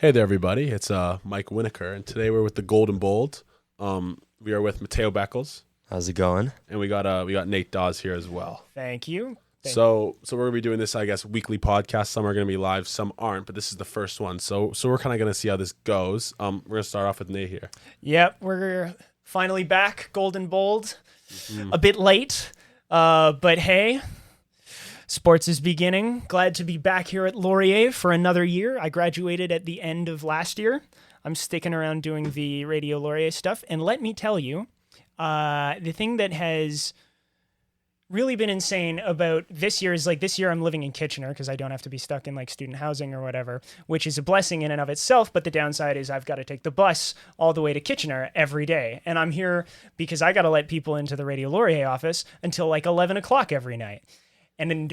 Hey there, everybody. It's Mike Winokur, and today we're with the Golden Bold. We are with Mateo Beckles, How's it going? and we got Nate Dawes here as well. Thank you. So we're gonna be doing this, I guess, weekly podcast. Some are gonna be live, some aren't, but this is the first one. So we're kind of gonna see how this goes. We're gonna start off with Nate here. Yep, we're finally back, Golden Bold. A bit late, but hey, sports is beginning. Glad to be back here at Laurier for another year. I graduated at the end of last year. I'm sticking around doing the Radio Laurier stuff, and let me tell you, the thing that has really been insane about this year is this year I'm living in Kitchener because I don't have to be stuck in student housing or whatever, which is a blessing in and of itself. But the downside is I've got to take the bus all the way to Kitchener every day. And I'm here because I got to let people into the Radio Laurier office until 11 o'clock every night. And then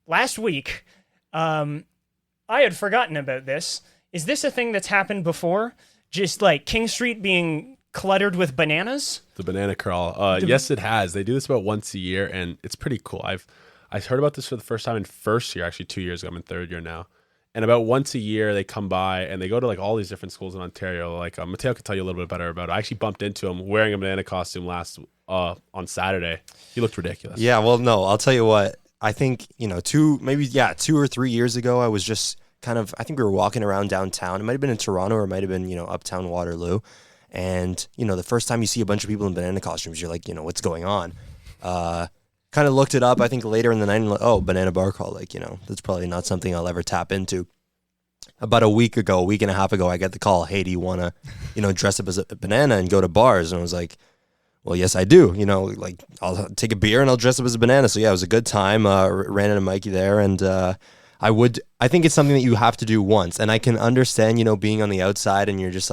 last week, I had forgotten about this. Is this a thing that's happened before? Just King Street being cluttered with bananas? The banana crawl. Yes, it has. They do this about once a year, and it's pretty cool. I heard about this for the first time in first year, actually 2 years ago. I'm in third year now. And about once a year, they come by and they go to all these different schools in Ontario. Mateo could tell you a little bit better about it. I actually bumped into him wearing a banana costume on Saturday. He looked ridiculous. Yeah, well, no, I'll tell you what. I think, 2 or 3 years ago, I was just I think we were walking around downtown. It might have been in Toronto or it might have been, uptown Waterloo. And, the first time you see a bunch of people in banana costumes, you're like, what's going on? Kind of looked it up, I think, later in the night, and banana bar crawl, that's probably not something I'll ever tap into. About a week and a half ago, I get the call, hey, do you want to, dress up as a banana and go to bars? And I was like, well, yes, I do. I'll take a beer and I'll dress up as a banana. So, yeah, it was a good time. Ran into Mikey there, and I think it's something that you have to do once. And I can understand, being on the outside and you're just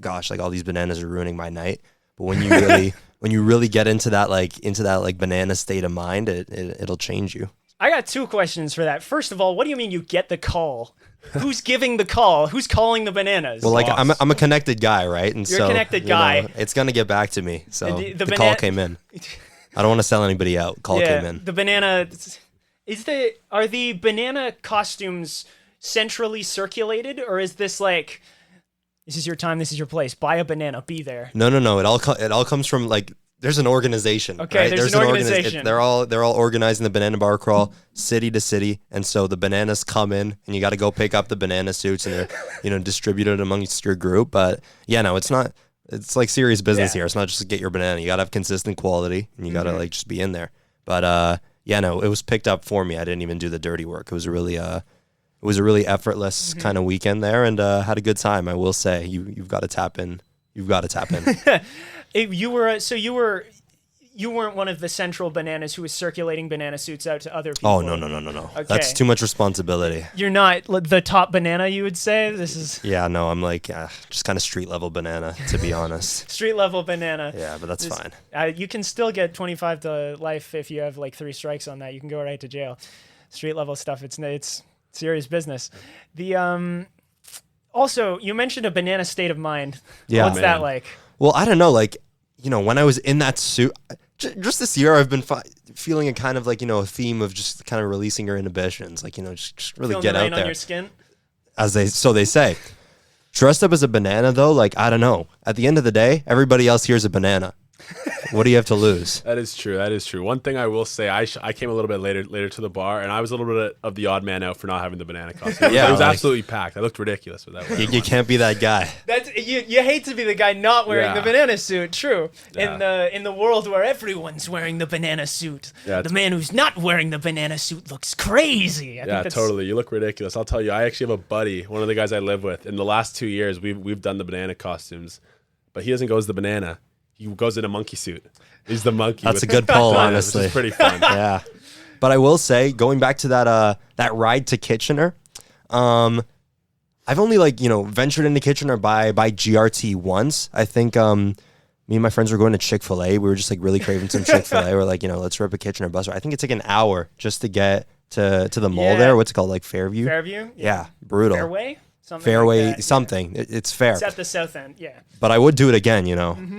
gosh, all these bananas are ruining my night. But when you really when you really get into that banana state of mind, it'll change you. I got two questions for that. First of all, what do you mean you get the call? Who's giving the call? Who's calling the bananas? Well, I'm a connected guy, right? And you're a connected guy. It's gonna get back to me. So the call came in. I don't want to sell anybody out. Call came in. The banana. Are the banana costumes centrally circulated, or is this this is your time, this is your place, buy a banana, be there? No. It all comes from there's an organization. Okay, right? there's an organization. They're all organizing the banana bar crawl city to city, and so the bananas come in, and you got to go pick up the banana suits, and they're distributed amongst your group. But yeah, no, it's not. It's serious business here. It's not just to get your banana. You got to have consistent quality, and you got to just be in there. But yeah, no, it was picked up for me. I didn't even do the dirty work. It was a really effortless kind of weekend there, and had a good time. I will say, you've got to tap in. You've got to tap in. You weren't one of the central bananas who was circulating banana suits out to other people. Oh no. Okay. That's too much responsibility. You're not the top banana, you would say. This is. Yeah, no, I'm just kind of street level banana, to be honest. Street level banana. Yeah, but that's fine. You can still get 25 to life if you have 3 strikes on that. You can go right to jail. Street level stuff. It's serious business. The also, you mentioned a banana state of mind. Yeah, what's that like? Well, I don't know. When I was in that suit, just this year, I've been feeling a kind of a theme of just kind of releasing your inhibitions, just really Feeling get the rain out there. on your skin? So they say. Dressed up as a banana, though, I don't know. At the end of the day, everybody else here's a banana. What do you have to lose? That is true. One thing I will say, I came a little bit later to the bar, and I was a little bit of the odd man out for not having the banana costume. It was absolutely packed. I looked ridiculous with that. You can't be that guy. That's you hate to be the guy not wearing the banana suit. True. Yeah. In the world where everyone's wearing the banana suit, the man who's not wearing the banana suit looks crazy. I think totally. You look ridiculous. I'll tell you. I actually have a buddy, one of the guys I live with. In the last 2 years, we've done the banana costumes, but he doesn't go as the banana. He goes in a monkey suit. He's the monkey. That's a good pull, honestly. It's pretty fun. Yeah. But I will say, going back to that ride to Kitchener, I've only ventured into Kitchener by GRT once. I think me and my friends were going to Chick-fil-A. We were just really craving some Chick-fil-A. We're let's rip a Kitchener bus ride. I think it's an hour just to get to the mall there. What's it called? Fairview? Fairview? Yeah, brutal. Fairway? Fairway, like that, something. It's fair. It's at the south end, yeah. But I would do it again,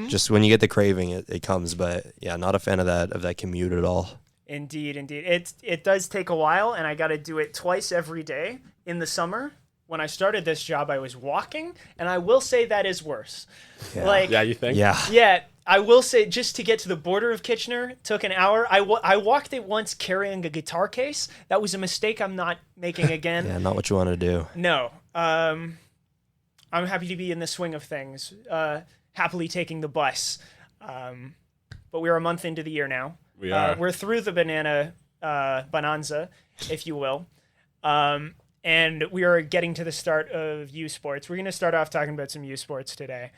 Just when you get the craving, it comes. But yeah, not a fan of that commute at all. Indeed. It does take a while, and I got to do it twice every day in the summer when I started this job, I was walking, and I will say that is worse. Yeah. Like, Yeah, you think? yeah, I will say just to get to the border of Kitchener took an hour. I walked it once carrying a guitar case. That was a mistake I'm not making again. Yeah, not what you want to do. No. I'm happy to be in the swing of things. Happily taking the bus. But we're a month into the year now. We are. We're through the banana bonanza, if you will. And we are getting to the start of U Sports. We're going to start off talking about some U Sports today.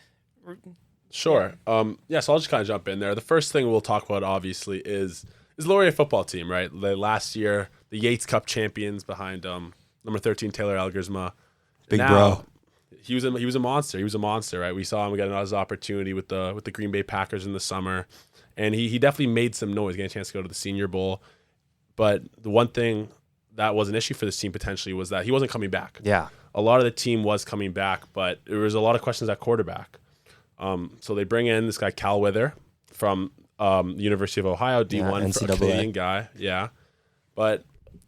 Sure. So I'll just kind of jump in there. The first thing we'll talk about, obviously, is Laurier football team, right? Last year, the Yates Cup champions behind number 13 Taylor Elgersma. Big Now, bro. He was a monster. He was a monster, right? We saw him get another opportunity with the Green Bay Packers in the summer, and he definitely made some noise, getting a chance to go to the Senior Bowl. But the one thing that was an issue for this team potentially was that he wasn't coming back. Yeah. A lot of the team was coming back, but there was a lot of questions at quarterback. So they bring in this guy Cal Wither from the University of Ohio, D1, for a NCAA. Canadian guy. Yeah, but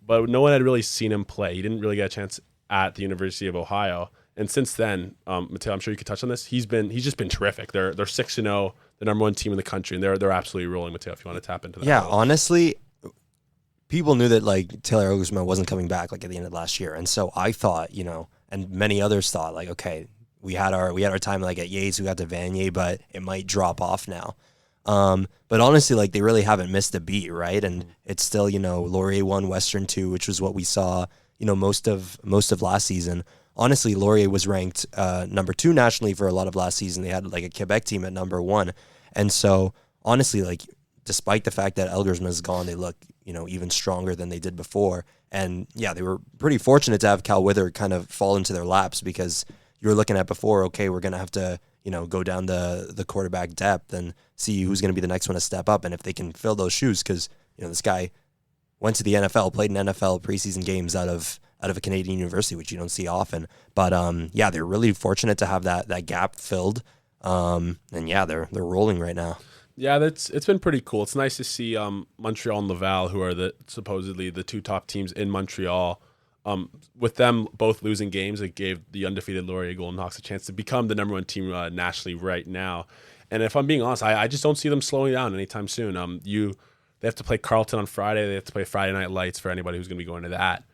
no one had really seen him play. He didn't really get a chance at the University of Ohio. And since then, Mateo, I'm sure you could touch on this. He's just been terrific. They're 6-0, the number one team in the country, and they're absolutely rolling. Mateo, if you want to tap into that. Yeah, honestly, people knew that like Taylor Elgersma wasn't coming back like at the end of last year, and so I thought, and many others thought like, okay, we had our time like at Yates, we got to Vanier, but it might drop off now. But honestly, like they really haven't missed a beat, right? And it's still, Laurier 1, Western 2, which was what we saw, most of last season. Honestly, Laurier was ranked number 2 nationally for a lot of last season. They had like a Quebec team at number 1. And so honestly, like despite the fact that Elgersma is gone, they look, even stronger than they did before. And yeah, they were pretty fortunate to have Cal Wither kind of fall into their laps because you were looking at before, okay, we're going to have to, go down the quarterback depth and see who's going to be the next one to step up. And if they can fill those shoes, because, this guy went to the NFL, played in NFL preseason games out of a Canadian university, which you don't see often. But yeah, they're really fortunate to have that gap filled. And yeah, they're rolling right now. Yeah, it's been pretty cool. It's nice to see Montreal and Laval, who are supposedly the 2 top teams in Montreal. With them both losing games, it gave the undefeated Laurier Golden Hawks a chance to become the number 1 team nationally right now. And if I'm being honest, I just don't see them slowing down anytime soon. They have to play Carleton on Friday. They have to play Friday Night Lights for anybody who's going to be going to that.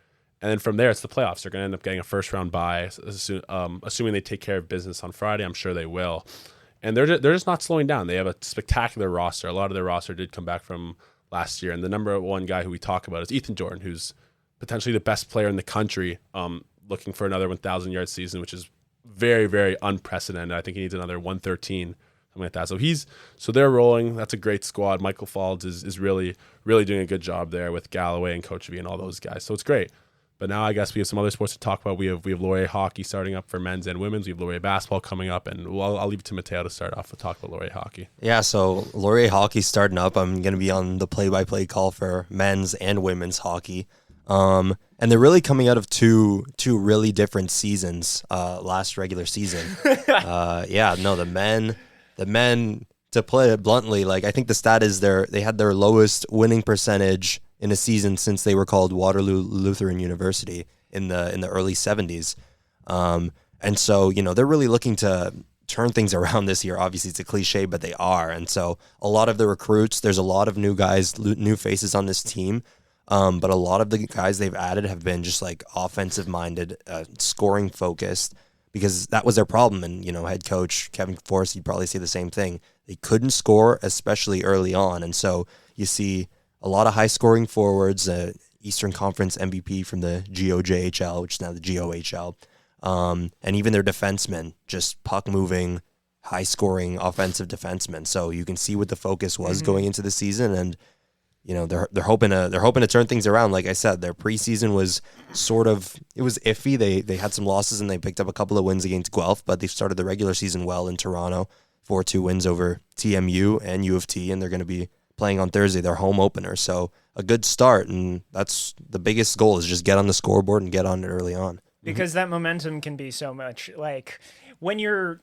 And then from there, it's the playoffs. They're going to end up getting a first-round bye, assuming they take care of business on Friday. I'm sure they will. And they're just not slowing down. They have a spectacular roster. A lot of their roster did come back from last year. And the number 1 guy who we talk about is Ethan Jordan, who's potentially the best player in the country, looking for another 1,000-yard season, which is very, very unprecedented. I think he needs another 113, something like that. So they're rolling. That's a great squad. Michael Falds is really, really doing a good job there with Galloway and Coach V and all those guys. So it's great. But now I guess we have some other sports to talk about. We have Laurier hockey starting up for men's and women's. We have Laurier basketball coming up, and I'll leave it to Mateo to start off with talk about Laurier hockey. Yeah, so Laurier hockey starting up. I'm going to be on the play-by-play call for men's and women's hockey. And they're really coming out of two really different seasons, last regular season. The men, to play it bluntly, like I think the stat is they had their lowest winning percentage in a season since they were called Waterloo Lutheran University in the early 70s. And so, they're really looking to turn things around this year. Obviously it's a cliche, but they are. And so a lot of the recruits, there's a lot of new guys, new faces on this team. But a lot of the guys they've added have been just like offensive minded, scoring focused, because that was their problem. And, head coach Kevin Forrest, he'd probably say the same thing. They couldn't score, especially early on. And so you see a lot of high scoring forwards, Eastern Conference MVP from the GOJHL, which is now the GOHL. And even their defensemen, just puck moving, high scoring offensive defensemen. So you can see what the focus was going into the season. And, they're hoping to turn things around. Like I said, their preseason was it was iffy. They had some losses and they picked up a couple of wins against Guelph, but they've started the regular season well in Toronto, 4-2 wins over TMU and U of T, and they're going to be playing on Thursday, their home opener. So a good start, and that's the biggest goal, is just get on the scoreboard and get on it early on. Because that momentum can be so much. Like when your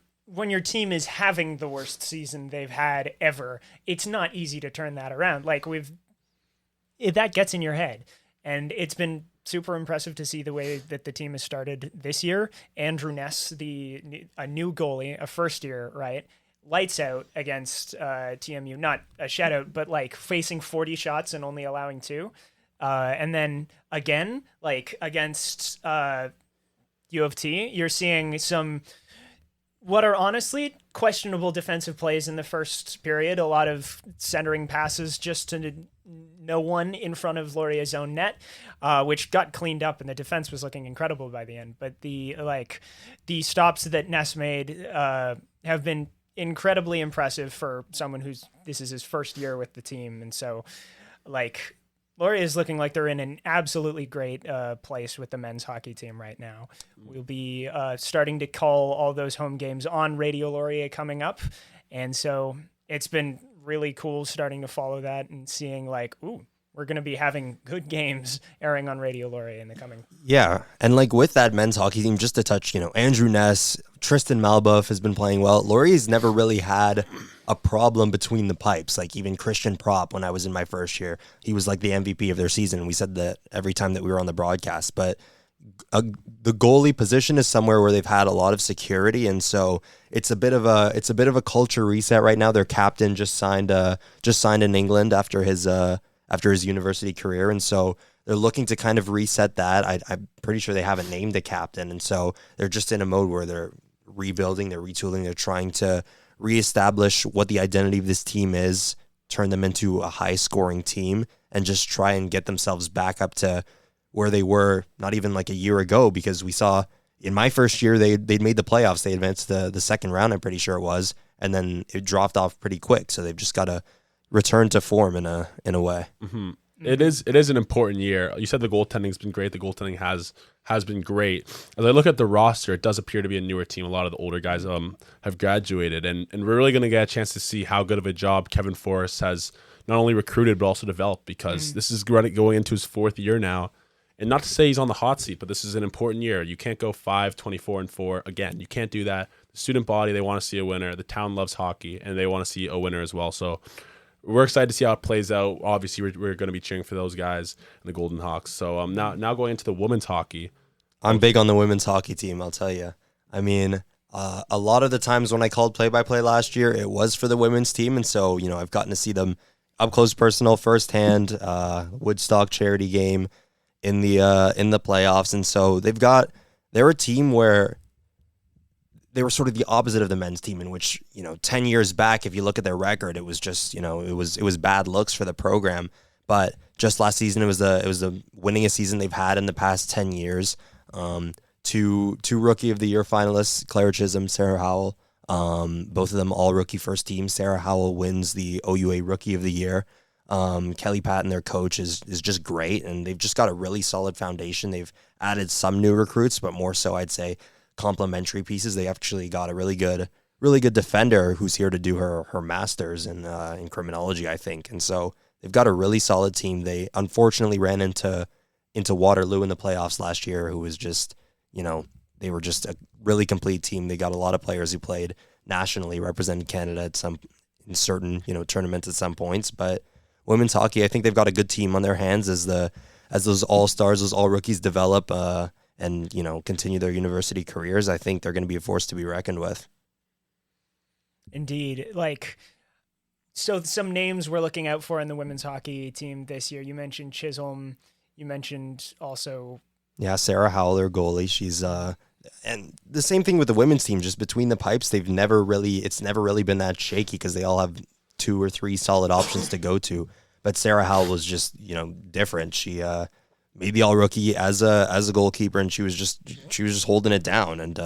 team is having the worst season they've had ever, it's not easy to turn that around. Like that gets in your head. And it's been super impressive to see the way that the team has started this year. Andrew Ness, a new goalie, a first year, right? Lights out against TMU, not a shutout, but like facing 40 shots and only allowing 2. And then again, like against U of T, you're seeing some what are honestly questionable defensive plays in the first period. A lot of centering passes just to no one in front of Laurier's own net, which got cleaned up, and the defense was looking incredible by the end. But the stops that Ness made have been incredibly impressive for someone this is his first year with the team, and so like Laurier is looking like they're in an absolutely great place with the men's hockey team right now. We'll be starting to call all those home games on Radio Laurier coming up. And so it's been really cool starting to follow that and seeing like, ooh, we're going to be having good games airing on Radio Laurier in the coming. Yeah. And like with that men's hockey team, just to touch, Andrew Ness, Tristan Malbuff has been playing well. Laurier's never really had a problem between the pipes. Like even Christian Prop, when I was in my first year, he was like the MVP of their season. We said that every time that we were on the broadcast, but the goalie position is somewhere where they've had a lot of security. And so it's a bit of a culture reset right now. Their captain just signed in England after his university career. And so they're looking to kind of reset that. I'm pretty sure they haven't named the captain. And so they're just in a mode where they're rebuilding, they're retooling, they're trying to reestablish what the identity of this team is, turn them into a high-scoring team, and just try and get themselves back up to where they were not even like a year ago, because we saw in my first year they'd made the playoffs. They advanced to the second round, I'm pretty sure it was, and then it dropped off pretty quick. So they've just got to return to form in a way. Mm-hmm. It is an important year. You said the goaltending's been great. The goaltending has been great. As I look at the roster, it does appear to be a newer team. A lot of the older guys have graduated, and we're really going to get a chance to see how good of a job Kevin Forrest has not only recruited but also developed, because this is going into his 4th year now. And not to say he's on the hot seat, but this is an important year. You can't go 5-24-4 again. You can't do that. The student body, they want to see a winner. The town loves hockey, and they want to see a winner as well. So we're excited to see how it plays out. Obviously, we're going to be cheering for those guys and the Golden Hawks. So now going into the women's hockey. I'm big on the women's hockey team, I'll tell you. I mean, a lot of the times when I called play-by-play last year, it was for the women's team. And so, I've gotten to see them up close personal firsthand, Woodstock charity game in the playoffs. And so they're a team where they were sort of the opposite of the men's team, in which, 10 years back, if you look at their record, it was just, it was bad looks for the program. But just last season, it was the winningest season they've had in the past 10 years. Two Rookie of the Year finalists, Claire Chisholm, Sarah Howell, both of them all rookie first team. Sarah Howell wins the OUA Rookie of the Year. Kelly Patton, their coach, is just great, and they've just got a really solid foundation. They've added some new recruits, but more so, I'd say, complementary pieces. They actually got a really good defender who's here to do her master's in criminology, I think. And so they've got a really solid team. They unfortunately ran into Waterloo in the playoffs last year, who was just, they were just a really complete team. They got a lot of players who played nationally, represented Canada in certain tournaments at some points. But women's hockey, I think they've got a good team on their hands as those all-stars, those all-rookies develop and continue their university careers. I think they're going to be a force to be reckoned with. Indeed. So some names we're looking out for in the women's hockey team this year. You mentioned Chisholm. You mentioned also... Yeah, Sarah Howell, their goalie. She's... and the same thing with the women's team, just between the pipes, it's never really been that shaky because they all have 2 or 3 solid options to go to. But Sarah Howell was just, different. She made the all-rookie as a goalkeeper, and she was just holding it down. And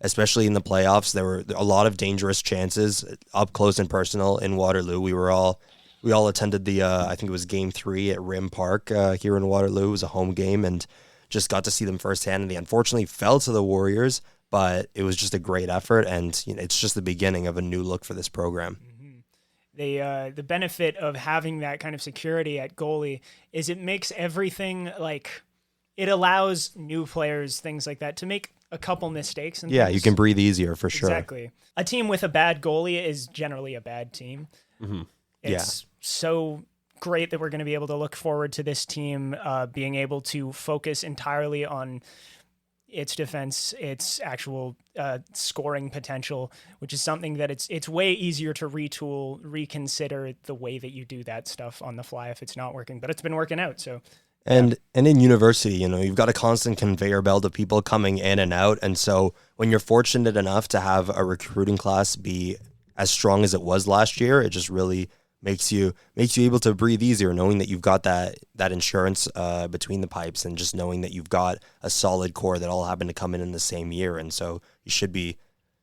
especially in the playoffs, there were a lot of dangerous chances up close and personal in Waterloo. We all attended the I think it was Game 3 at Rim Park here in Waterloo. It was a home game, and just got to see them firsthand. And they unfortunately fell to the Warriors, but it was just a great effort, and it's just the beginning of a new look for this program. The benefit of having that kind of security at goalie is it makes everything it allows new players, things like that, to make a couple mistakes. And you can breathe easier for sure. Exactly. A team with a bad goalie is generally a bad team. Mm-hmm. It's so great that we're going to be able to look forward to this team being able to focus entirely on its defense, its actual scoring potential, which is something that it's way easier to retool, reconsider the way that you do that stuff on the fly if it's not working. But it's been working out, so. And in university, you've got a constant conveyor belt of people coming in and out. And so when you're fortunate enough to have a recruiting class be as strong as it was last year, it just really makes you able to breathe easier, knowing that you've got that insurance between the pipes, and just knowing that you've got a solid core that all happen to come in the same year. And so you should be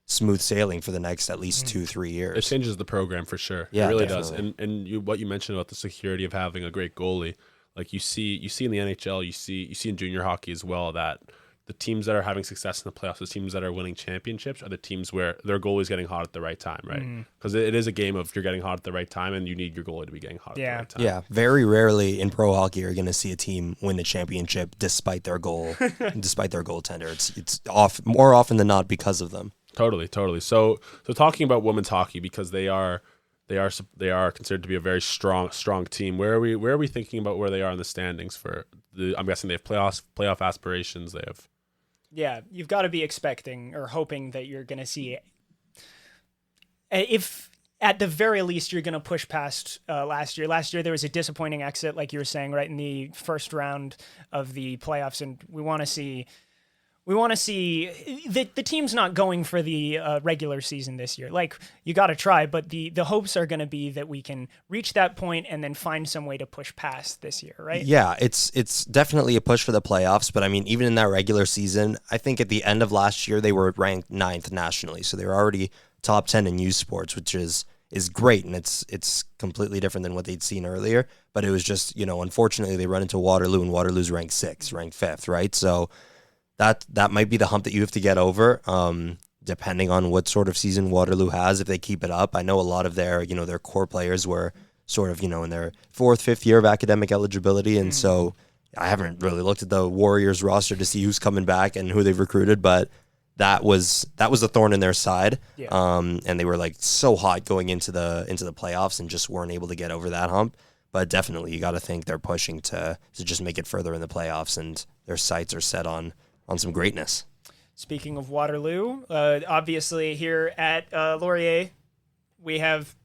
smooth sailing for the next at least 2-3 years. It changes the program for sure. Yeah, it really definitely. does. And what you mentioned about the security of having a great goalie, like you see in the NHL, you see in junior hockey as well, that the teams that are having success in the playoffs, the teams that are winning championships, are the teams where their goalie is getting hot at the right time, right? Because it is a game of you're getting hot at the right time, and you need your goalie to be getting hot at the right time. Yeah, very rarely in pro hockey are you going to see a team win the championship despite their despite their goaltender. It's more often than not because of them. Totally. So talking about women's hockey, because they are considered to be a very strong team. Where are we thinking about where they are in the standings for the? I'm guessing they have playoff aspirations. They have. Yeah, you've got to be expecting or hoping that you're going to see, if at the very least you're going to push past last year. Last year there was a disappointing exit, like you were saying, right in the first round of the playoffs, and we want to see the team's not going for the regular season this year. Like, you got to try, but the hopes are going to be that we can reach that point and then find some way to push past this year, right? Yeah, it's definitely a push for the playoffs, but I mean, even in that regular season, I think at the end of last year, they were ranked 9th nationally, so they were already top 10 in youth sports, which is great, and it's completely different than what they'd seen earlier, but it was just, unfortunately, they run into Waterloo, and Waterloo's ranked 5th, right? So that might be the hump that you have to get over, depending on what sort of season Waterloo has. If they keep it up, I know a lot of their core players were sort of in their 4th, 5th year of academic eligibility, and so I haven't really looked at the Warriors roster to see who's coming back and who they've recruited, but that was a thorn in their side. Yeah. And they were like so hot going into the playoffs and just weren't able to get over that hump. But definitely, you got to think they're pushing to just make it further in the playoffs, and their sights are set on some greatness. Speaking of Waterloo, obviously here at Laurier, we have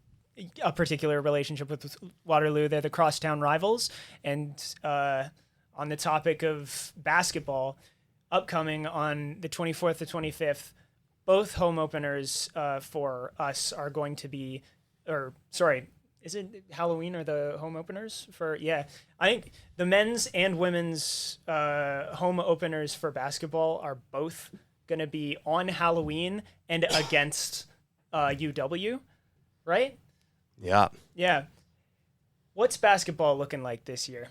a particular relationship with Waterloo. They're the crosstown rivals. And on the topic of basketball, upcoming on the 24th to 25th, both home openers for us are going to be, is it Halloween or the home openers for? Yeah, I think the men's and women's home openers for basketball are both going to be on Halloween and against UW, right? Yeah. Yeah. What's basketball looking like this year?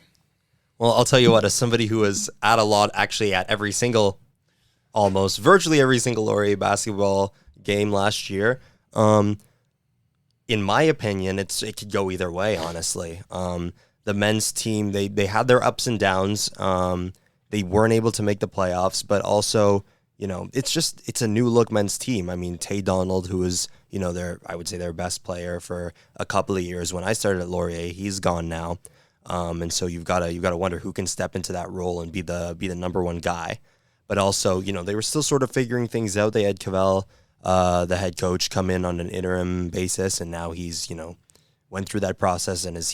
Well, I'll tell you what, as somebody who was at almost virtually every single Laurier basketball game last year, in my opinion, it could go either way, honestly. The men's team, they had their ups and downs. They weren't able to make the playoffs, but also, it's a new look men's team. I mean, Tay Donald, who was, I would say their best player for a couple of years when I started at Laurier, he's gone now. And so you've got to wonder who can step into that role and be the number one guy. But also, they were still sort of figuring things out. They had Cavell, the head coach, come in on an interim basis, and now he's went through that process and he's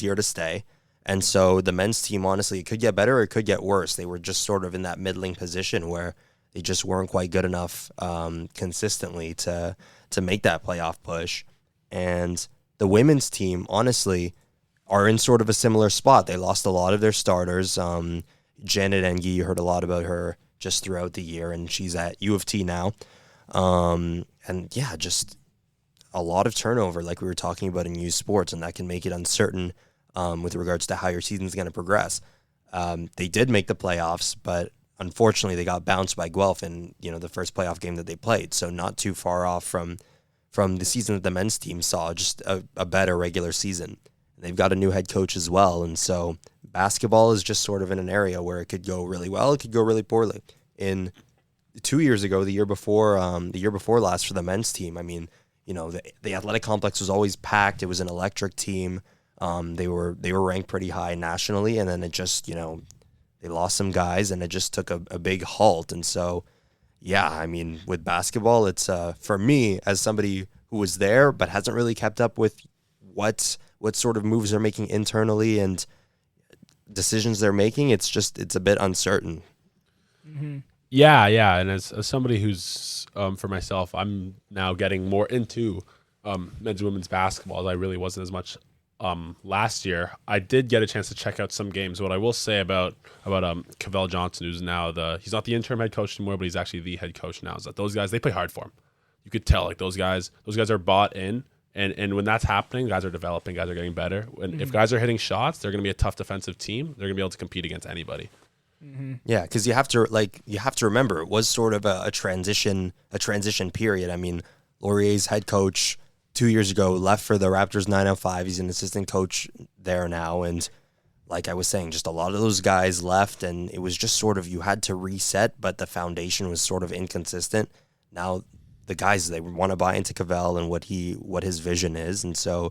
here to stay. And so the men's team, honestly, it could get better or it could get worse. They were just sort of in that middling position where they just weren't quite good enough consistently to make that playoff push. And the women's team, honestly, are in sort of a similar spot. They lost a lot of their starters. Janet Engie, you heard a lot about her just throughout the year, and she's at U of T now. And yeah, just a lot of turnover, like we were talking about in youth sports, and that can make it uncertain with regards to how your season's going to progress. They did make the playoffs, but unfortunately they got bounced by Guelph in the first playoff game that they played, so not too far off from the season that the men's team saw, just a better regular season. They've got a new head coach as well, and so basketball is just sort of in an area where it could go really well, it could go really poorly. In 2 years ago, the year before last for the men's team, I mean, the athletic complex was always packed. It was an electric team. They were ranked pretty high nationally, and then it just, they lost some guys, and it just took a big halt. And so, yeah, I mean, with basketball, it's for me as somebody who was there but hasn't really kept up with what sort of moves they're making internally and decisions they're making. It's a bit uncertain. Mm-hmm. Yeah, and as somebody who's for myself, I'm now getting more into men's and women's basketball as I really wasn't as much last year. I did get a chance to check out some games. What I will say about Cavell Johnson, who's now he's not the interim head coach anymore, but he's actually the head coach now, is that those guys, they play hard for him. You could tell, like, those guys are bought in, and when that's happening, guys are developing, guys are getting better. And if guys are hitting shots, they're going to be a tough defensive team. They're going to be able to compete against anybody. Mm-hmm. Yeah, because you have to remember it was sort of a transition period. I mean, Laurier's head coach 2 years ago left for the Raptors 905. He's an assistant coach there now, and like I was saying, just a lot of those guys left, and it was just sort of, you had to reset, but the foundation was sort of inconsistent. Now the guys, they want to buy into Cavell and what his vision is, and so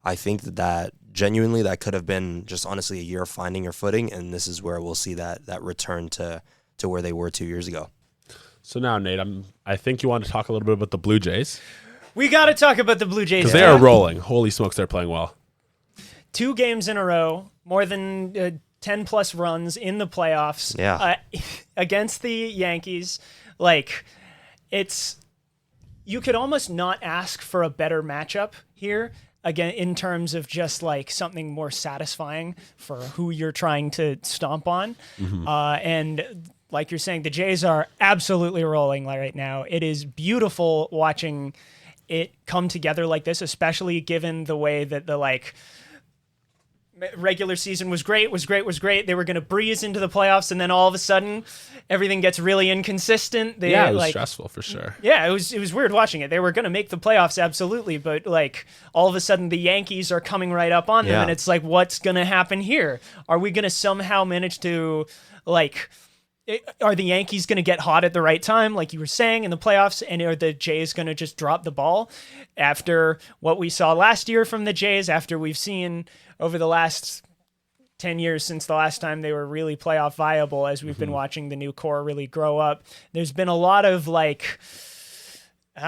I think that genuinely that could have been just honestly a year of finding your footing, and this is where we'll see that return to where they were 2 years ago. So now, Nate, I think you want to talk a little bit about the Blue Jays. We got to talk about the Blue Jays. Because they are rolling. Holy smokes, they're playing well. 2 games in a row, more than 10-plus runs in the playoffs against the Yankees. Like, you could almost not ask for a better matchup here. Again, in terms of just like something more satisfying for who you're trying to stomp on. Mm-hmm. And like you're saying, the Jays are absolutely rolling right now. It is beautiful watching it come together like this, especially given the way that the regular season was great. They were going to breeze into the playoffs, and then all of a sudden, everything gets really inconsistent. It was stressful for sure. Yeah, it was weird watching it. They were going to make the playoffs, absolutely, but all of a sudden, the Yankees are coming right up on them, and it's like, what's going to happen here? Are we going to somehow manage to are the Yankees going to get hot at the right time, like you were saying, in the playoffs, and are the Jays going to just drop the ball after what we saw last year from the Jays, after we've seen over the last 10 years since the last time they were really playoff viable, as we've been watching the new core really grow up? There's been a lot of I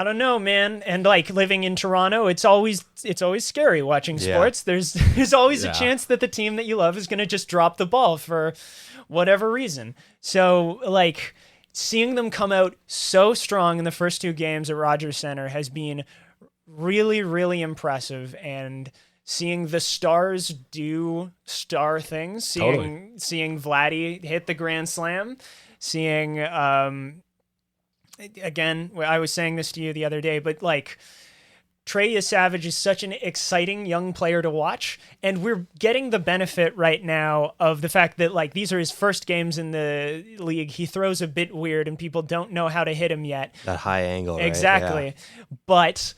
don't know, man. And living in Toronto, it's always scary watching sports. Yeah. There's always a chance that the team that you love is going to just drop the ball for whatever reason. So seeing them come out so strong in the first 2 games at Rogers Center has been really, really impressive. And seeing the stars do star things, seeing Vladdy hit the grand slam, seeing again, I was saying this to you the other day, but Trey Savage is such an exciting young player to watch, and we're getting the benefit right now of the fact that these are his first games in the league. He throws a bit weird, and people don't know how to hit him yet. That high angle, right? Exactly. Yeah. But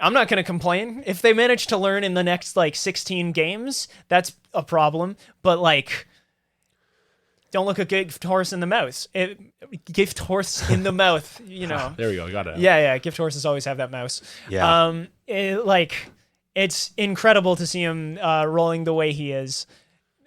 I'm not going to complain. If they manage to learn in the next 16 games, that's a problem. But don't look a gift horse in the mouth. Gift horse in the mouth, There we go. Got it. Yeah. Gift horses always have that mouse. Yeah. It's incredible to see him rolling the way he is.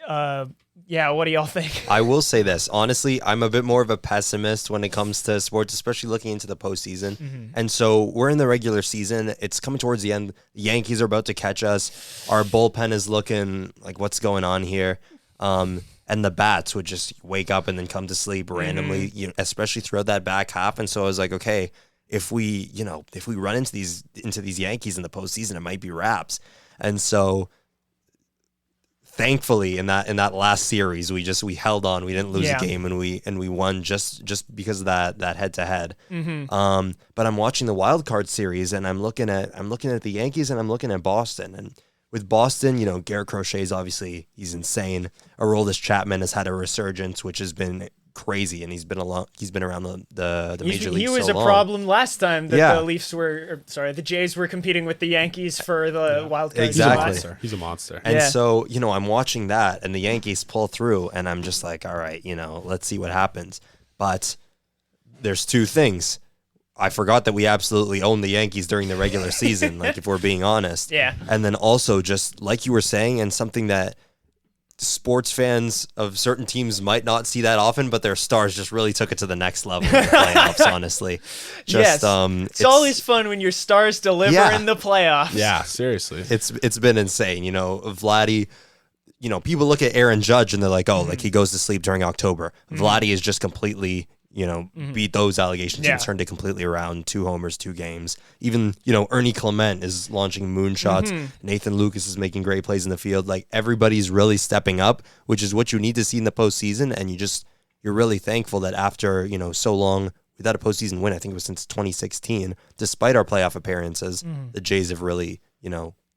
What do y'all think? I will say this. Honestly, I'm a bit more of a pessimist when it comes to sports, especially looking into the postseason. Mm-hmm. And so we're in the regular season. It's coming towards the end. The Yankees are about to catch us. Our bullpen is looking like, what's going on here? And the bats would just wake up and then come to sleep randomly, especially throughout that back half. And so I was like, okay, if we run into these Yankees in the postseason, it might be wraps. And so thankfully in that last series, we held on. We didn't lose a game, and we won just because of that head to head. But I'm watching the wild card series, and I'm looking at the Yankees, and I'm looking at Boston. And with Boston, Garrett Crochet's obviously, he's insane. Aroldis Chapman has had a resurgence, which has been crazy, and he's been around the major leagues. He was so a long. Problem last time that the Jays were competing with the Yankees for the wild card. Exactly. He's a monster. And so, I'm watching that, and the Yankees pull through, and I'm just like, all right, let's see what happens. But there's 2 things. I forgot that we absolutely owned the Yankees during the regular season, like if we're being honest. Yeah. And then also just like you were saying, and something that sports fans of certain teams might not see that often, but their stars just really took it to the next level in the playoffs, honestly. Yes. It's always fun when your stars deliver in the playoffs. Yeah, seriously. It's been insane. Vladdy, people look at Aaron Judge and they're like, oh, like he goes to sleep during October. Vladdy is just completely, beat those allegations and turned it completely around. 2 homers, 2 games. Even, Ernie Clement is launching moonshots. Nathan Lucas is making great plays in the field. Like everybody's really stepping up, which is what you need to see in the postseason. And you're really thankful that after, so long without a postseason win, I think it was since 2016, despite our playoff appearances, the Jays have really,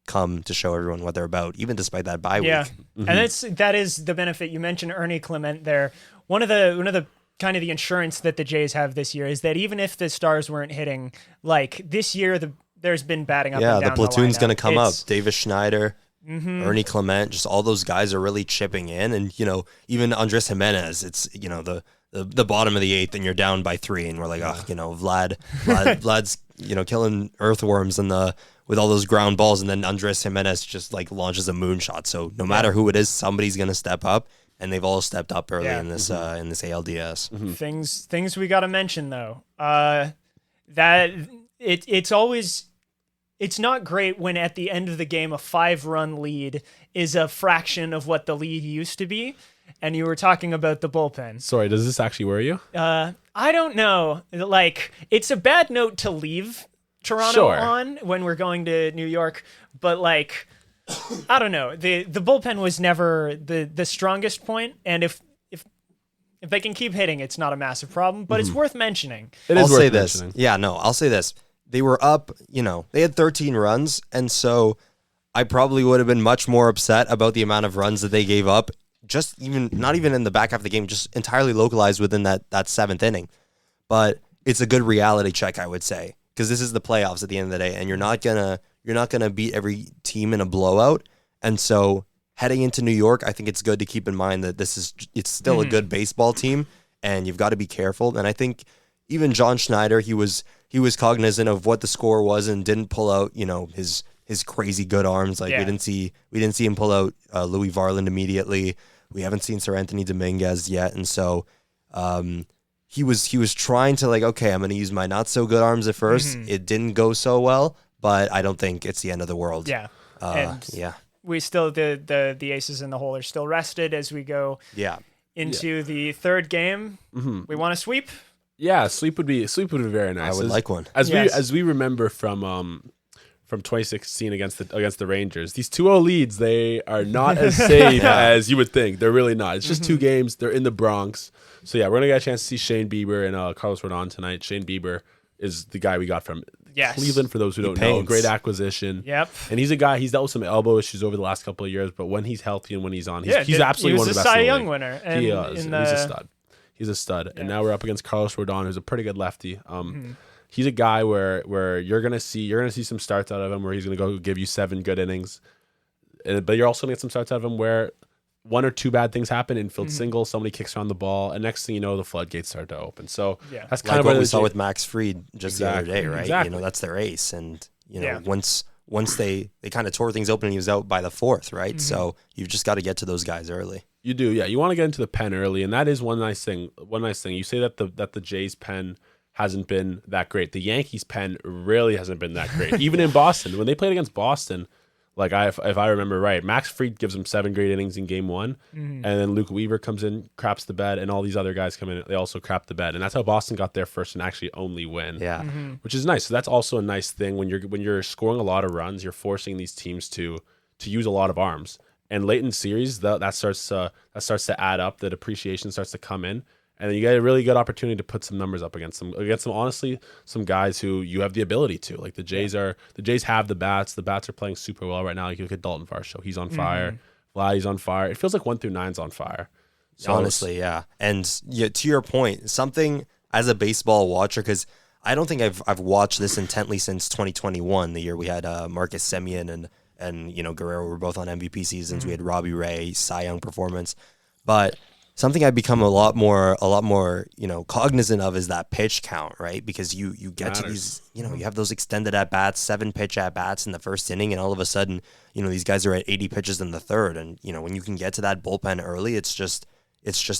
come to show everyone what they're about, even despite that bye week. And that is the benefit. You mentioned Ernie Clement there. One of the kind of the insurance that the Jays have this year is that even if the stars weren't hitting, like this year, there's been batting up and down the platoon's going to come up. It's- Davis Schneider, Ernie Clement, just all those guys are really chipping in. And, even Andres Jimenez, it's, the bottom of the 8th and you're down by 3 and we're like, Vlad's, killing earthworms with all those ground balls, and then Andres Jimenez just like launches a moonshot. So no matter who it is, somebody's going to step up. And they've all stepped up early in this ALDS. Things we got to mention though. That it's not great when at the end of the game a 5-run lead is a fraction of what the lead used to be. And you were talking about the bullpen. Sorry, does this actually worry you? I don't know. Like it's a bad note to leave Toronto on when we're going to New York, but like. I don't know. The bullpen was never the strongest point, and if they can keep hitting, it's not a massive problem. But it's worth mentioning. I'll say this. I'll say this. They were up. They had 13 runs, and so I probably would have been much more upset about the amount of runs that they gave up. Not even in the back half of the game, just entirely localized within that 7th inning. But it's a good reality check, I would say, because this is the playoffs at the end of the day, and you're not gonna beat every team in a blowout. And so heading into New York, I think it's good to keep in mind that it's still a good baseball team, and you've got to be careful. And I think even John Schneider, he was cognizant of what the score was and didn't pull out, his crazy good arms. Like we didn't see him pull out Louis Varland immediately. We haven't seen Sir Anthony Dominguez yet, and so he was trying to like, okay, I'm gonna use my not so good arms at first. It didn't go so well. But I don't think it's the end of the world. Yeah. We still the aces in the hole are still rested as we go into the 3rd game. We want to sweep? Yeah, sweep would be very nice. I would like one. As we remember from 2016 against the Rangers, these 2-0 leads, they are not as safe as you would think. They're really not. It's just 2 games. They're in the Bronx. So yeah, we're gonna get a chance to see Shane Bieber and Carlos Rodon tonight. Shane Bieber is the guy we got from Cleveland, for those who don't know. Great acquisition. Yep. And he's a guy, he's dealt with some elbow issues over the last couple of years, but when he's healthy and when he's on, he's absolutely one of the best. He was a Cy in the Young league. winner. And he is. He's a stud. He's a stud. And now we're up against Carlos Rodon, who's a pretty good lefty. He's a guy where you're gonna see some starts out of him where he's gonna go give you 7 good innings. But you're also gonna get some starts out of him where 1 or 2 bad things happen, infield single, somebody kicks around the ball, and next thing you know, the floodgates start to open. So that's kind of what we saw with Max Fried just the other day, right? Exactly. That's their ace, and once they kind of tore things open, and he was out by the 4th, right? So you've just got to get to those guys early. You do, yeah. You want to get into the pen early, and that is one nice thing. You say that the Jays pen hasn't been that great. The Yankees pen really hasn't been that great. Even in Boston, when they played against Boston. Like if I remember right, Max Fried gives him 7 great innings in game 1, and then Luke Weaver comes in, craps the bed, and all these other guys come in. They also crap the bed, and that's how Boston got their first and actually only win. Yeah, which is nice. So that's also a nice thing when you're scoring a lot of runs. You're forcing these teams to use a lot of arms, and late in series that starts to add up. The depreciation starts to come in. And then you get a really good opportunity to put some numbers up against some honestly some guys who you have the ability to. Like the Jays have the bats. The bats are playing super well right now. Like you look at Dalton Varsho, he's on fire. Vladdy's on fire. It feels like 1 through 9's on fire. So honestly, yeah. And to your point, something as a baseball watcher, because I don't think I've watched this intently since 2021, the year we had Marcus Semien and Guerrero were both on MVP seasons. We had Robbie Ray, Cy Young performance, but something I've become a lot more, cognizant of is that pitch count, right? Because you get to these, you have those extended at bats, 7 pitch at bats in the first inning, and all of a sudden, these guys are at 80 pitches in the third, and when you can get to that bullpen early, it's just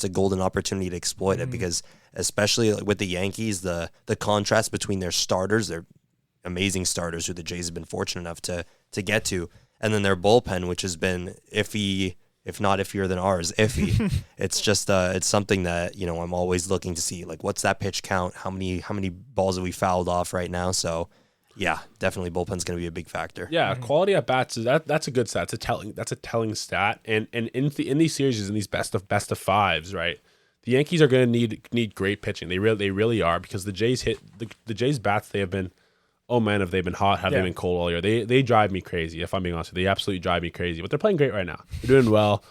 a golden opportunity to exploit it. Because especially with the Yankees, the contrast between their starters, their amazing starters who the Jays have been fortunate enough to get to, and then their bullpen, which has been iffy. If not iffier than ours, iffy. It's just it's something that I'm always looking to see. Like, what's that pitch count? How many balls have we fouled off right now? So, yeah, definitely bullpen's going to be a big factor. Yeah, quality at bats that's a good stat. That's a telling stat. And in these series, in these best of fives, right? The Yankees are going to need great pitching. They really are, because the Jays hit the Jays bats. They have been. Oh man, have they been hot? Have they been cold all year? They drive me crazy, if I'm being honest with you. They absolutely drive me crazy. But they're playing great right now. They're doing well.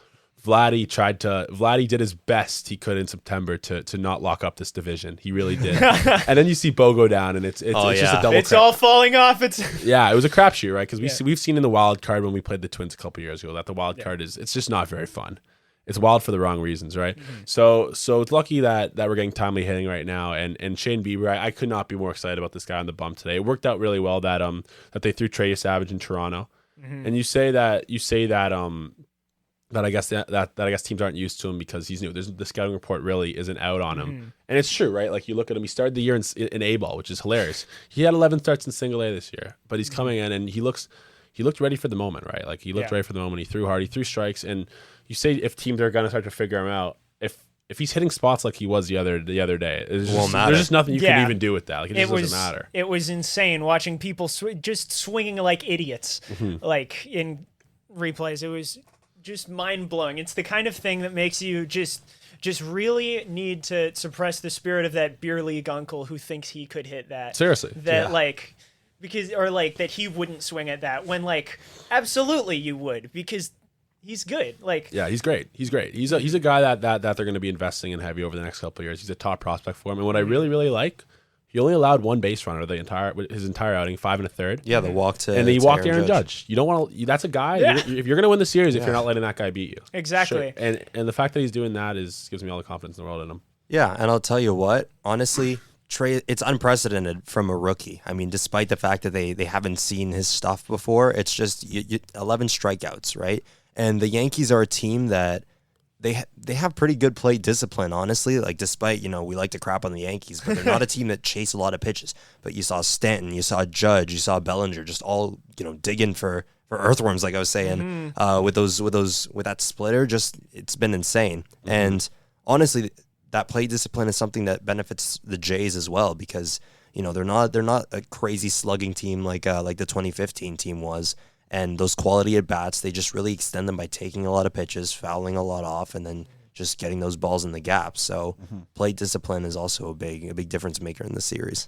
Vladdy did his best he could in September to not lock up this division. He really did. And then you see Bo go down, and it's just a double. It's all falling off. Yeah, it was a crapshoot, right? Because we've seen in the wild card when we played the Twins a couple years ago that the wild card it's just not very fun. It's wild for the wrong reasons, right? So it's lucky that we're getting timely hitting right now. And Shane Bieber, I could not be more excited about this guy on the bump today. It worked out really well that they threw Trey Savage in Toronto. And you say that I guess teams aren't used to him because he's new. The scouting report really isn't out on him, and it's true, right? Like, you look at him. He started the year in A-ball, which is hilarious. He had 11 starts in Single A this year, but he's coming in and he looked ready for the moment, right? Like, he looked ready for the moment. He threw hard. He threw strikes, and you say if teams are going to start to figure him out, if he's hitting spots like he was the other day, there's just nothing you can even do with that. Like, it just doesn't matter. It was insane watching people just swinging like idiots, like in replays. It was just mind-blowing. It's the kind of thing that makes you just really need to suppress the spirit of that beer league uncle who thinks he could hit that. Seriously. That he wouldn't swing at that when, like, absolutely you would, because he's good. Like, yeah, he's great. He's a guy that they're going to be investing in heavy over the next couple of years. He's a top prospect for him. And what I really, really like, he only allowed one base runner his entire outing, 5 1/3. Yeah, the walk to and he walked Aaron Judge. You don't want to. That's a guy. Yeah. If you're going to win the series, if you're not letting that guy beat you, exactly. Sure. And the fact that he's doing that gives me all the confidence in the world in him. Yeah, and I'll tell you what, honestly, Trey, it's unprecedented from a rookie. I mean, despite the fact that they haven't seen his stuff before, it's just 11 strikeouts, right? And the Yankees are a team that they have pretty good plate discipline, honestly. Like, despite, we like to crap on the Yankees, but they're not a team that chase a lot of pitches. But you saw Stanton, you saw Judge, you saw Bellinger, just all, digging for earthworms, like I was saying, with that splitter. Just, it's been insane. And honestly, that plate discipline is something that benefits the Jays as well, because they're not a crazy slugging team like the 2015 team was. And those quality at bats, they just really extend them by taking a lot of pitches, fouling a lot off, and then just getting those balls in the gap. So plate discipline is also a big difference maker in the series.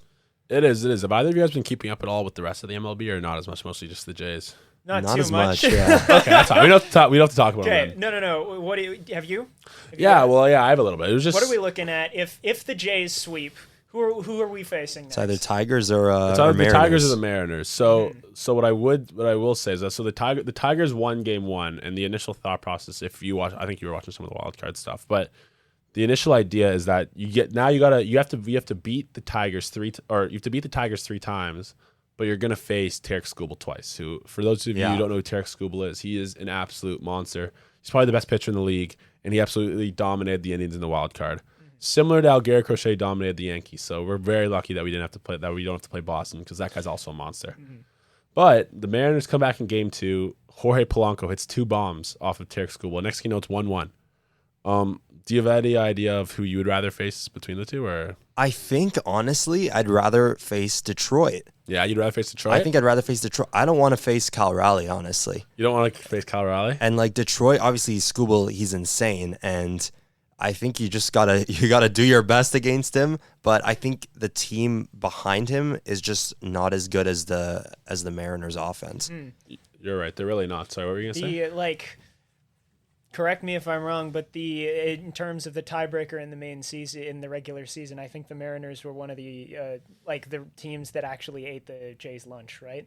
It is. Have either of you guys been keeping up at all with the rest of the MLB, or not as much? Mostly just the Jays. Not too as much. Yeah. Okay, that's fine. We don't have to talk about it. Okay. No. What do you have? You? I have a little bit. It was just. What are we looking at? If the Jays sweep, who are we facing next? It's either Tigers or it's either Mariners. the Tigers or the Mariners. So what I will say is that the Tigers won Game 1, and the initial thought process, if you watch, I think you were watching some of the wild card stuff, but the initial idea is that you have to beat the Tigers three times, but you're gonna face Tarek Skubal twice. Who, for those of you who don't know who Tarek Skubal is, he is an absolute monster. He's probably the best pitcher in the league, and he absolutely dominated the Indians in the wild card. Similar to how Gary Crochet dominated the Yankees, so we're very lucky that we don't have to play Boston, because that guy's also a monster. But the Mariners come back in Game 2. Jorge Polanco hits 2 bombs off of Tarek Skubal. Next thing you know, it's 1-1. Do you have any idea of who you would rather face between the two? Or I think, honestly, I'd rather face Detroit. Yeah, you'd rather face Detroit? I think I'd rather face Detroit. I don't want to face Cal Raleigh, honestly. You don't want to face Cal Raleigh? And like Detroit, obviously Skubal, he's insane, and I think you just gotta do your best against him. But I think the team behind him is just not as good as the Mariners offense. You're right. They're really not. Sorry, what were you gonna say? Correct me if I'm wrong, but in terms of the tiebreaker in the main season, in the regular season, I think the Mariners were one of the the teams that actually ate the Jays' lunch, right?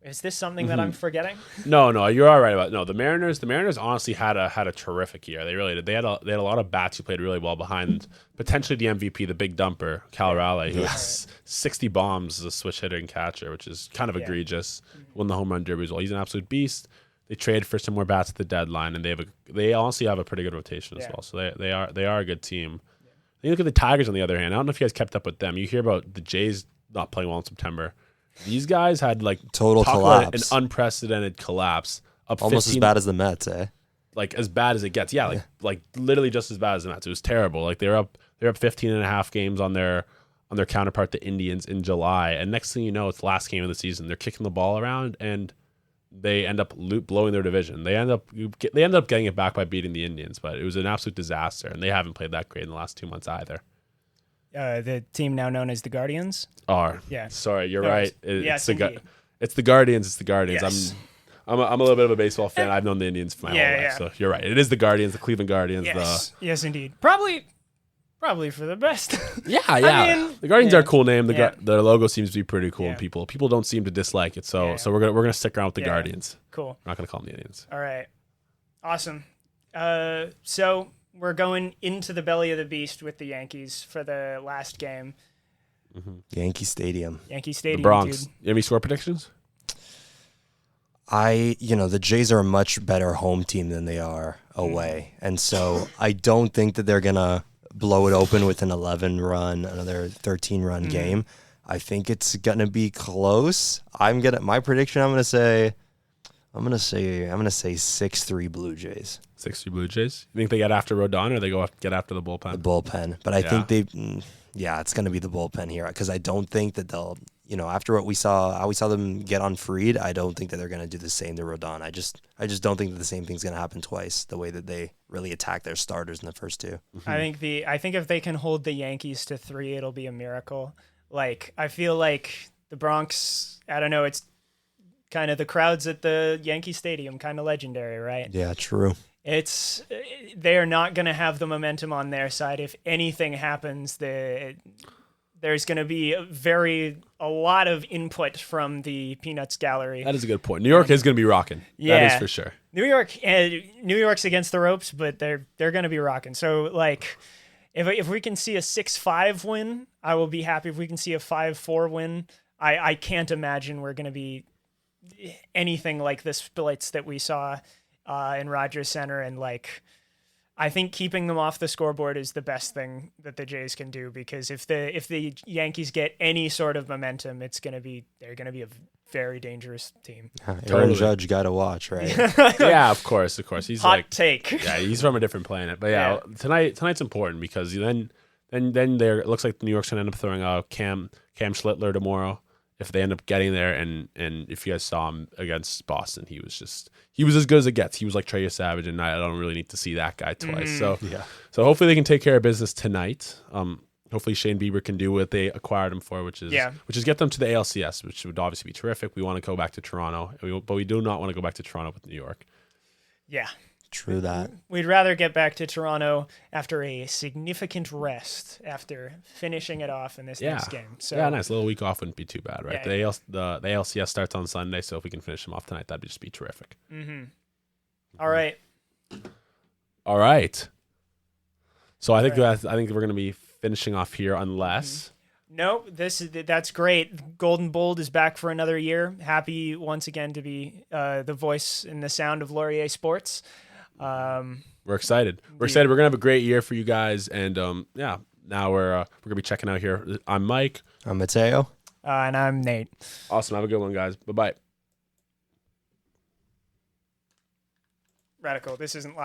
Is this something that I'm forgetting? No, you're all right about no. The Mariners honestly had a terrific year. They really did. They had a lot of bats who played really well behind potentially the MVP, the big dumper, Cal Raleigh, who has 60 bombs as a switch hitter and catcher, which is kind of egregious. Won the home run derby as well. He's an absolute beast. They traded for some more bats at the deadline, and they honestly have a pretty good rotation as well. So they are a good team. You look at the Tigers on the other hand. I don't know if you guys kept up with them. You hear about the Jays not playing well in September. These guys had like total collapse, an unprecedented collapse, up almost 15, as bad as the Mets, eh? Like as bad as it gets. Yeah, like literally just as bad as the Mets. It was terrible. Like they're up 15 and a half games on their counterpart, the Indians, in July, and next thing you know, it's the last game of the season. They're kicking the ball around and they end up blowing their division. They end up getting it back by beating the Indians, but it was an absolute disaster, and they haven't played that great in the last 2 months either. The team now known as the Guardians. Yeah. Sorry, you're right. It's the Guardians. It's the Guardians. Yes. I'm a little bit of a baseball fan. I've known the Indians for my whole life, so you're right. It is the Guardians, the Cleveland Guardians. Yes, indeed. Probably for the best. Yeah. I mean, the Guardians are a cool name. The logo seems to be pretty cool, Yeah. and people don't seem to dislike it. So we're gonna stick around with the Guardians. Cool. We're not gonna call them the Indians. All right. Awesome. So we're going into the belly of the beast with the Yankees for the last game. Yankee Stadium. Yankee Stadium, The Bronx. dude. You have any score predictions? The Jays are a much better home team than they are away. And so I don't think that they're going to blow it open with an 11-run, another 13-run game. I think it's going to be close. My prediction, I'm going to say 6-3 Blue Jays. 6-3 Blue Jays. You think they get after Rodon or they get after the bullpen? The bullpen. But I think it's going to be the bullpen here because I don't think that they'll, after how we saw them get on Fried, I don't think that they're going to do the same to Rodon. I just don't think that the same thing's going to happen twice, the way that they really attack their starters in the first two. I think if they can hold the Yankees to 3, it'll be a miracle. Like, I feel like the Bronx, I don't know, it's kind of the crowds at the Yankee Stadium, kind of legendary, right? Yeah, true. They are not going to have the momentum on their side. If anything happens, there's going to be a lot of input from the Peanuts gallery. That is a good point. New York is going to be rocking. Yeah. That is for sure. New York's against the ropes, but they're going to be rocking. So like, if we can see a 6-5 win, I will be happy. If we can see a 5-4 win, I can't imagine we're going to be anything like the splits that we saw in Rogers Center, and like, I think keeping them off the scoreboard is the best thing that the Jays can do, because if the Yankees get any sort of momentum, they're gonna be a very dangerous team. Aaron Judge got to watch, right? Yeah, of course. He's Hot take. Yeah, he's from a different planet. But tonight's important because then there it looks like New York's gonna end up throwing out Cam Schlittler tomorrow. If they end up getting there, and if you guys saw him against Boston, he was as good as it gets. He was like Trey Savage, and I don't really need to see that guy twice. So hopefully they can take care of business tonight. Hopefully Shane Bieber can do what they acquired him for, which is get them to the ALCS, which would obviously be terrific. We want to go back to Toronto, but we do not want to go back to Toronto with New York. Yeah. True that. We'd rather get back to Toronto after a significant rest after finishing it off in this next game. So nice little week off wouldn't be too bad, right? Yeah, the ALCS starts on Sunday, so if we can finish them off tonight, that'd just be terrific. All right. So I think we're gonna be finishing off here, unless. Nope, that's great. Golden Bold is back for another year. Happy once again to be the voice and the sound of Laurier Sports. We're excited. We're gonna have a great year for you guys, and now we're gonna be checking out here. I'm Mike. I'm Mateo. And I'm Nate. Awesome. Have a good one, guys. Bye bye. Radical. This isn't live.